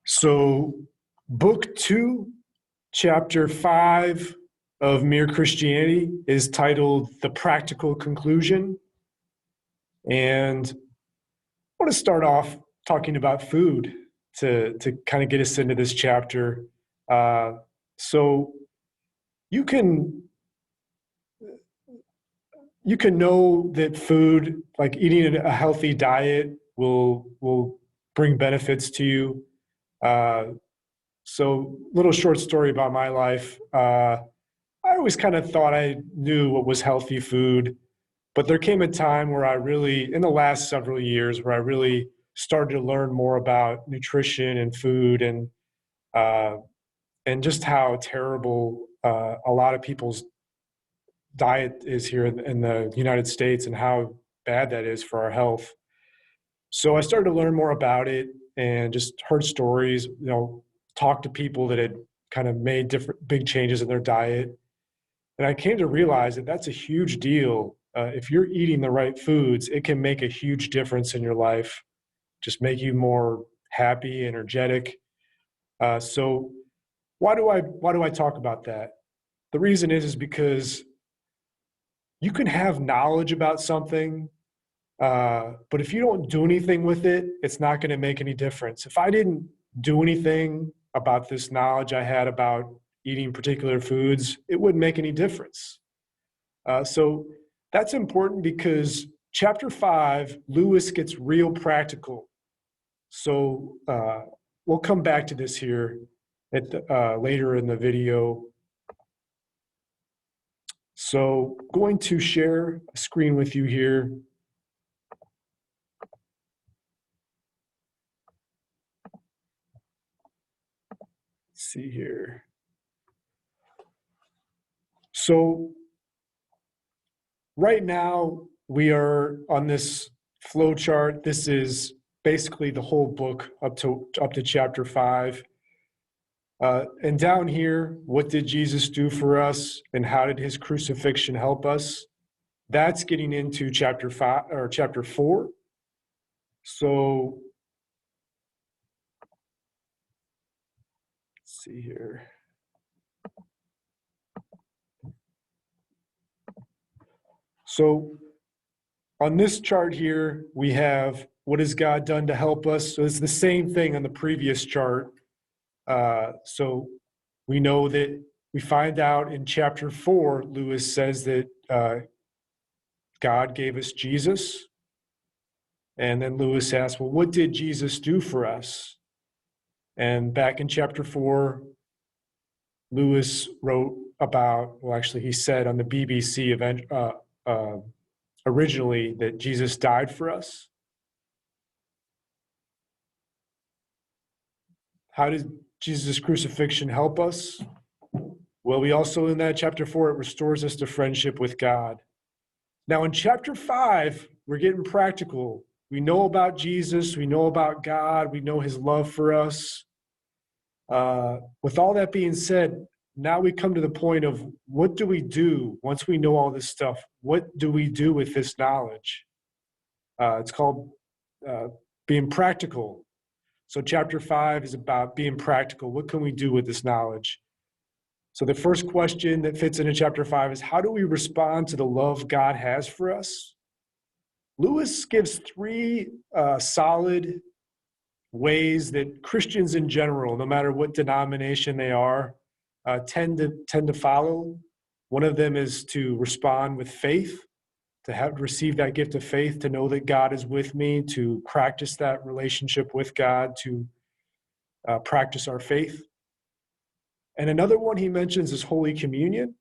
So, book 2, chapter 5 of Mere Christianity is titled The Practical Conclusion. And I want to start off talking about food to kind of get us into this chapter. So you can know that food, like eating a healthy diet, will bring benefits to you. So, little short story about my life. I always kind of thought I knew what was healthy food, but there came a time where in the last several years, where I really started to learn more about nutrition and food, uh, and just how terrible a lot of people's diet is here in the United States, and how bad that is for our health. So I started to learn more about it and just heard stories, talked to people that had kind of made different big changes in their diet. And I came to realize that that's a huge deal. If you're eating the right foods, it can make a huge difference in your life, just make you more happy, energetic. So why do I talk about that? The reason is because you can have knowledge about something, but if you don't do anything with it, it's not going to make any difference. If I didn't do anything about this knowledge I had about eating particular foods, it wouldn't make any difference. So that's important because chapter 5, Lewis gets real practical. So we'll come back to this here later in the video. So going to share a screen with you here. Let's see here. So right now we are on this flow chart. This is basically the whole book up to chapter 5. And down here, what did Jesus do for us, and how did his crucifixion help us? That's getting into chapter 5 or chapter 4. So let's see here. So on this chart here, we have what has God done to help us. So it's the same thing on the previous chart. So we know that we find out in chapter 4, Lewis says that God gave us Jesus. And then Lewis asks, well, what did Jesus do for us? And back in chapter 4, Lewis wrote about, well, actually, he said on the BBC event originally that Jesus died for us. How did Jesus' crucifixion help us? Well, we also, in that chapter 4, it restores us to friendship with God. Now, in chapter 5, we're getting practical. We know about Jesus. We know about God. We know his love for us. With all that being said, now we come to the point of what do we do once we know all this stuff? What do we do with this knowledge? It's called being practical. So chapter 5 is about being practical. What can we do with this knowledge? So the first question that fits into chapter 5 is, how do we respond to the love God has for us? Lewis gives 3 solid ways that Christians in general, no matter what denomination they are, tend to follow. One of them is to respond with faith, to receive that gift of faith, to know that God is with me, to practice that relationship with God, to practice our faith. And another one he mentions is Holy Communion.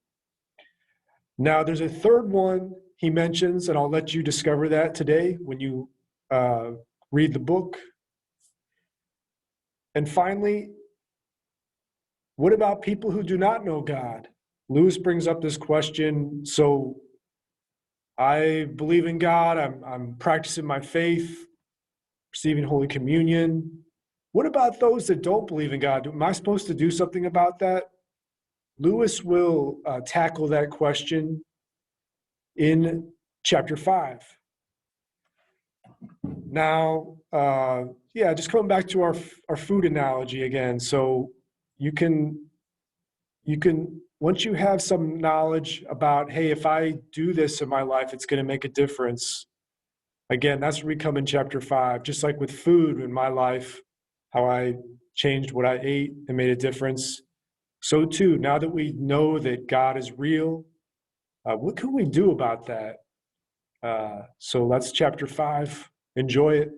Now, there's a third one he mentions, and I'll let you discover that today when you read the book. And finally, what about people who do not know God? Lewis brings up this question. So I believe in God. I'm practicing my faith, receiving Holy Communion. What about those that don't believe in God? Am I supposed to do something about that? Lewis will tackle that question in chapter 5. Now, yeah, just coming back to our food analogy again. So you can once you have some knowledge about, hey, if I do this in my life, it's going to make a difference. Again, that's where we come in chapter 5. Just like with food in my life, how I changed what I ate and made a difference. So too, now that we know that God is real, what can we do about that? So that's chapter 5. Enjoy it.